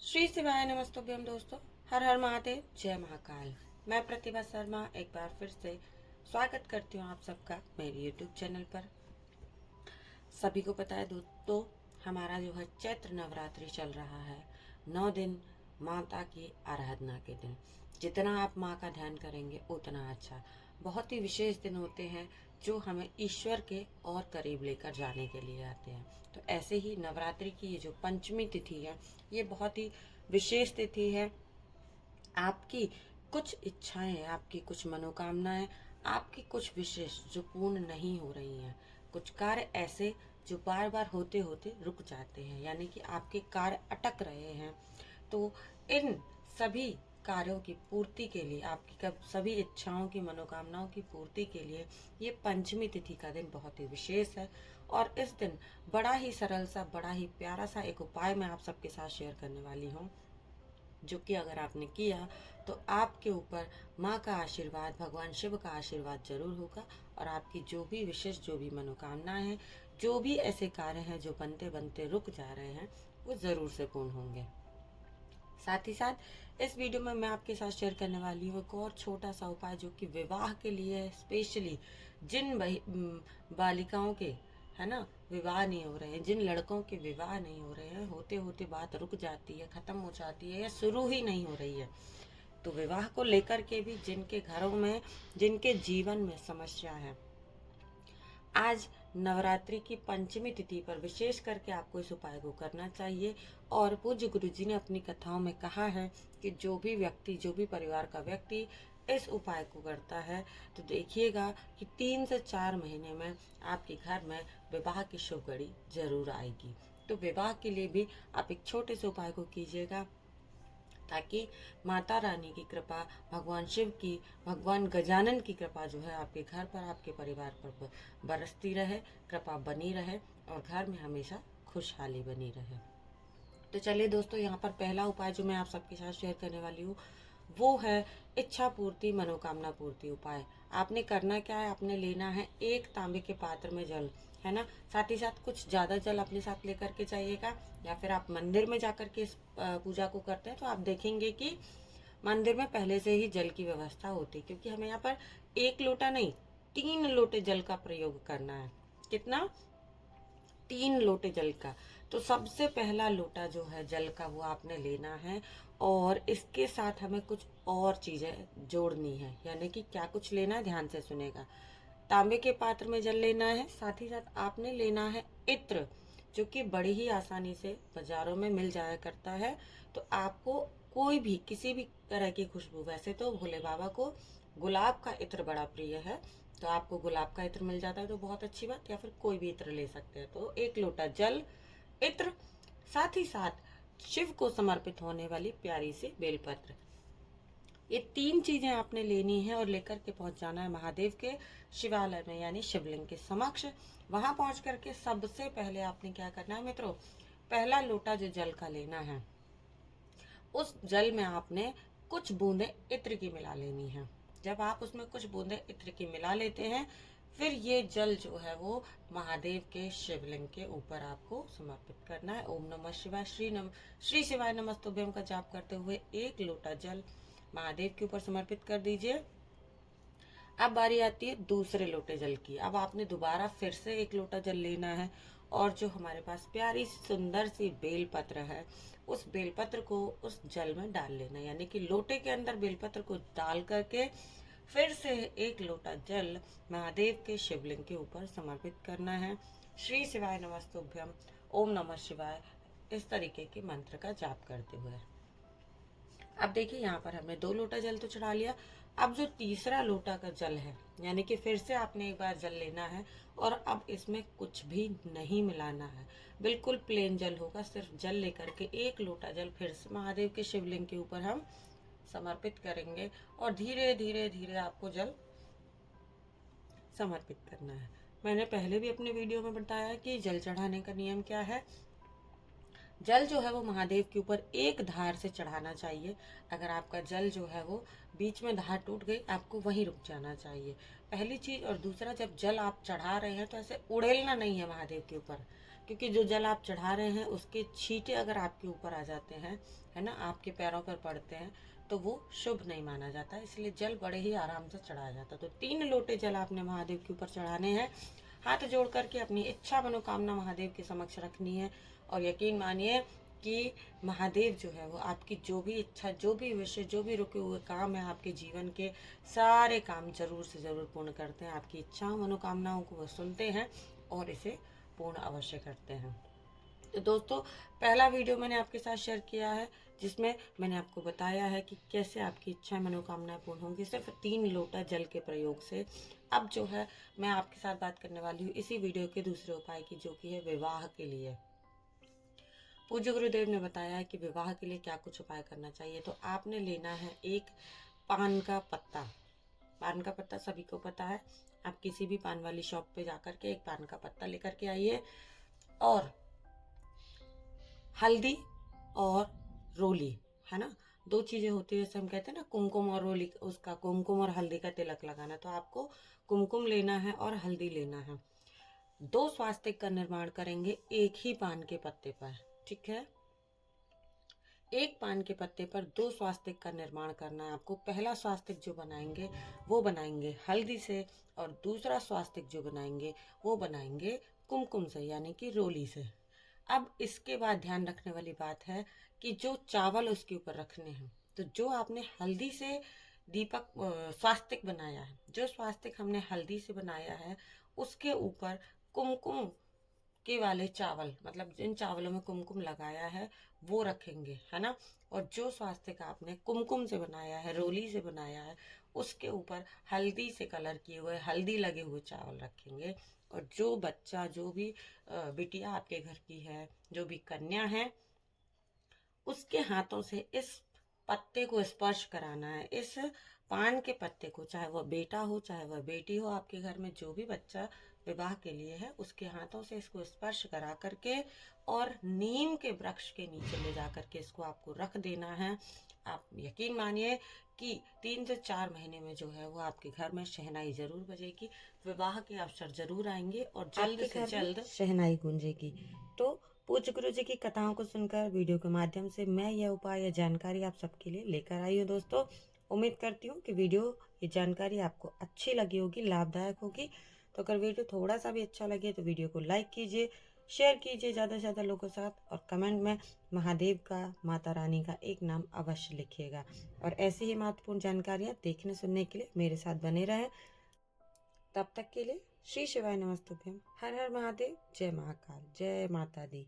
श्री शिवाय नमस्तुभ्यम दोस्तों। हर हर महादेव, जय महाकाल। मैं प्रतिभा शर्मा एक बार फिर से स्वागत करती हूँ आप सबका मेरे यूट्यूब चैनल पर। सभी को पता है दोस्तों, हमारा जो है चैत्र नवरात्रि चल रहा है। 9 दिन माता की आराधना के दिन। जितना आप माँ का ध्यान करेंगे उतना अच्छा। बहुत ही विशेष दिन होते हैं जो हमें ईश्वर के और करीब लेकर जाने के लिए आते हैं। तो ऐसे ही नवरात्रि की ये जो पंचमी तिथि है, ये बहुत ही विशेष तिथि है। आपकी कुछ इच्छाएं, आपकी कुछ मनोकामनाएं, आपकी कुछ विशेष जो पूर्ण नहीं हो रही हैं, कुछ कार्य ऐसे जो बार बार होते होते रुक जाते हैं, यानी कि आपके कार्य अटक रहे हैं। तो इन सभी कार्यों की पूर्ति के लिए, आपकी सभी इच्छाओं की, मनोकामनाओं की पूर्ति के लिए ये पंचमी तिथि का दिन बहुत ही विशेष है। और इस दिन बड़ा ही सरल सा, बड़ा ही प्यारा सा एक उपाय मैं आप सबके साथ शेयर करने वाली हूँ, जो कि अगर आपने किया तो आपके ऊपर माँ का आशीर्वाद, भगवान शिव का आशीर्वाद जरूर होगा। और आपकी जो भी विशेष, जो भी मनोकामनाएं हैं, जो भी ऐसे कार्य हैं जो बनते बनते रुक जा रहे हैं, वो जरूर से पूर्ण होंगे। साथ ही साथ इस वीडियो में मैं आपके साथ शेयर करने वाली हूँ एक और छोटा सा उपाय, जो कि विवाह के लिए है। स्पेशली जिन बालिकाओं के, है ना, विवाह नहीं हो रहे हैं, जिन लड़कों के विवाह नहीं हो रहे हैं, होते होते बात रुक जाती है, खत्म हो जाती है या शुरू ही नहीं हो रही है, तो विवाह को लेकर के भी जिनके घरों में, जिनके जीवन में समस्या है, आज नवरात्रि की पंचमी तिथि पर विशेष करके आपको इस उपाय को करना चाहिए। और पूज्य गुरु जी ने अपनी कथाओं में कहा है कि जो भी व्यक्ति, जो भी परिवार का व्यक्ति इस उपाय को करता है, तो देखिएगा कि 3 से 4 महीने में आपके घर में विवाह की शुभ घड़ी जरूर आएगी। तो विवाह के लिए भी आप एक छोटे से उपाय को कीजिएगा, ताकि माता रानी की कृपा, भगवान शिव की, भगवान गजानन की कृपा जो है आपके घर पर, आपके परिवार पर बरसती रहे, कृपा बनी रहे और घर में हमेशा खुशहाली बनी रहे। तो चलिए दोस्तों, यहाँ पर पहला उपाय जो मैं आप सबके साथ शेयर करने वाली हूँ, वो है इच्छा पूर्ति, मनोकामना पूर्ति उपाय। आपने करना क्या है, आपने लेना है एक तांबे के पात्र में जल, है ना। साथ ही साथ कुछ ज़्यादा जल अपने साथ लेकर के जाइएगा, या फिर आप मंदिर में जाकर के इस पूजा को करते हैं तो आप देखेंगे कि मंदिर में पहले से ही जल की व्यवस्था होती है, क्योंकि हमें यहाँ पर 1 लोटा नहीं, 3 लोटे जल का प्रयोग करना है। कितना? 3 लोटे जल का। तो सबसे पहला लोटा जो है जल का, वो आपने लेना है। और इसके साथ हमें कुछ और चीजें जोड़नी है, यानी कि क्या कुछ लेना है, ध्यान से सुनेगा। तांबे के पात्र में जल लेना है, साथ ही साथ आपने लेना है इत्र, जो कि बड़ी ही आसानी से बाजारों में मिल जाया करता है। तो आपको कोई भी, किसी भी तरह की खुशबू, वैसे तो भोले बाबा को गुलाब का इत्र बड़ा प्रिय है, तो आपको गुलाब का इत्र मिल जाता है तो बहुत अच्छी बात, या फिर कोई भी इत्र ले सकते हैं। तो 1 लोटा जल, इत्र, साथ ही साथ शिव को समर्पित होने वाली प्यारी सी बेलपत्र, ये 3 चीजें आपने लेनी है और लेकर के पहुंच जाना है महादेव के शिवालय में, यानी शिवलिंग के समक्ष। वहां पहुंच करके सबसे पहले आपने क्या करना है मित्रों, पहला लोटा जो जल का लेना है, उस जल में आपने कुछ बूंदे इत्र की मिला लेनी है। जब आप उसमें कुछ बूंदे इत्र की मिला लेते हैं, फिर ये जल जो है वो महादेव के शिवलिंग के ऊपर आपको समर्पित करना है। ओम नमः शिवाय, श्री शिवाय नमस्तुभ्यम का जाप करते हुए 1 लोटा जल महादेव के ऊपर समर्पित कर दीजिए। अब बारी आती है दूसरे लोटे जल की। अब आपने दोबारा फिर से 1 लोटा जल लेना है, और जो हमारे पास प्यारी सुंदर सी बेलपत्र है, उस बेलपत्र को उस जल में डाल लेना, यानी कि लोटे के अंदर बेलपत्र को डाल करके फिर से 1 लोटा जल महादेव के शिवलिंग के ऊपर समर्पित करना है। श्री शिवाय नमस्तुभ्यम, ओम नमः शिवाय, इस तरीके के मंत्र का जाप करते हुए। अब देखिए, यहाँ पर हमने 2 लोटा जल तो चढ़ा लिया। अब जो तीसरा लोटा का जल है, यानी कि फिर से आपने एक बार जल लेना है, और अब इसमें कुछ भी नहीं मिलाना है, बिल्कुल प्लेन जल होगा। सिर्फ जल लेकर के 1 लोटा जल फिर से महादेव के शिवलिंग के ऊपर हम समर्पित करेंगे, और धीरे धीरे धीरे आपको जल समर्पित करना है। मैंने पहले भी अपने वीडियो में बताया कि जल चढ़ाने का नियम क्या है। जल जो है वो महादेव के ऊपर एक धार से चढ़ाना चाहिए। अगर आपका जल जो है वो बीच में धार टूट गई, आपको वहीं रुक जाना चाहिए, पहली चीज। और दूसरा, जब जल आप चढ़ा रहे हैं तो ऐसे उड़ेलना नहीं है महादेव के ऊपर, क्योंकि जो जल आप चढ़ा रहे हैं उसके छींटे अगर आपके ऊपर आ जाते हैं, है ना, आपके पैरों पर पड़ते हैं, तो वो शुभ नहीं माना जाता। इसलिए जल बड़े ही आराम से चढ़ाया जाता। तो 3 लोटे जल आपने महादेव के ऊपर चढ़ाने हैं। हाथ जोड़ करके अपनी इच्छा मनोकामना महादेव के समक्ष रखनी है, और यकीन मानिए कि महादेव जो है वो आपकी जो भी इच्छा, जो भी विषय, जो भी रुके हुए काम है आपके जीवन के, सारे काम जरूर से जरूर पूर्ण करते हैं। आपकी इच्छाओं मनोकामनाओं को वो सुनते हैं और इसे पूर्ण अवश्य करते हैं। तो दोस्तों, पहला वीडियो मैंने आपके साथ शेयर किया है जिसमें मैंने आपको बताया है कि कैसे आपकी इच्छाएं मनोकामनाएं पूर्ण होंगी सिर्फ 3 लोटा जल के प्रयोग से। अब जो है मैं आपके साथ बात करने वाली हूँ इसी वीडियो के दूसरे उपाय की, जो कि है विवाह के लिए। पूज्य गुरुदेव ने बताया है कि विवाह के लिए क्या कुछ उपाय करना चाहिए। तो आपने लेना है एक पान का पत्ता। पान का पत्ता सभी को पता है, आप किसी भी पान वाली शॉप पे जाकर के एक पान का पत्ता लेकर के आइए, और हल्दी और रोली, है ना, 2 चीजें होती है। जैसे हम कहते हैं ना कुमकुम और रोली, उसका कुमकुम और हल्दी का तिलक लगाना। तो आपको कुमकुम लेना है और हल्दी लेना है। 2 स्वास्तिक का निर्माण करेंगे एक ही पान के पत्ते पर, ठीक है। एक पान के पत्ते पर 2 स्वास्तिक का निर्माण करना है आपको। पहला स्वास्तिक जो बनाएंगे वो बनाएंगे हल्दी से, और दूसरा स्वास्तिक जो बनाएंगे वो बनाएंगे कुमकुम से, यानी कि रोली से। अब इसके बाद ध्यान रखने वाली बात है कि जो चावल उसके ऊपर रखने हैं, तो जो आपने हल्दी से दीपक स्वास्तिक बनाया है, जो स्वास्तिक हमने हल्दी से बनाया है, उसके ऊपर कुमकुम के वाले चावल, मतलब जिन चावलों में कुमकुम लगाया है वो रखेंगे, है ना। और जो स्वास्तिक आपने कुमकुम से बनाया है, रोली से बनाया है, उसके ऊपर हल्दी से कलर किए हुए, हल्दी लगे हुए चावल रखेंगे। और जो बच्चा, जो भी बिटिया आपके घर की है, जो भी कन्या है, उसके हाथों से इस पत्ते को स्पर्श कराना है। इस पान के पत्ते को, चाहे वह बेटा हो चाहे वह बेटी हो, आपके घर में जो भी बच्चा विवाह के लिए है, उसके हाथों से इसको स्पर्श करा करके और नीम के वृक्ष के नीचे ले जा करके इसको आपको रख देना है। आप यकीन मानिए कि 3 से 4 महीने में जो है वो आपके घर में शहनाई जरूर बजेगी, विवाह के अवसर जरूर आएंगे और जल्द से जल्द शहनाई गूंजेगी। तो पूज्य गुरु जी की कथाओं को सुनकर वीडियो के माध्यम से मैं यह उपाय या जानकारी आप सबके लिए लेकर आई हूँ। दोस्तों, उम्मीद करती हूँ कि वीडियो, ये जानकारी आपको अच्छी लगी होगी, लाभदायक होगी। तो अगर वीडियो थोड़ा सा भी अच्छा लगे तो वीडियो को लाइक कीजिए, शेयर कीजिए ज़्यादा से ज़्यादा लोगों के साथ, और कमेंट में महादेव का, माता रानी का एक नाम अवश्य लिखिएगा। और ऐसी ही महत्वपूर्ण जानकारियाँ देखने सुनने के लिए मेरे साथ बने रहें। तब तक के लिए श्री शिवाय नमस्तुभ्यम। हर हर महादेव। जय महाकाल। जय माता दी।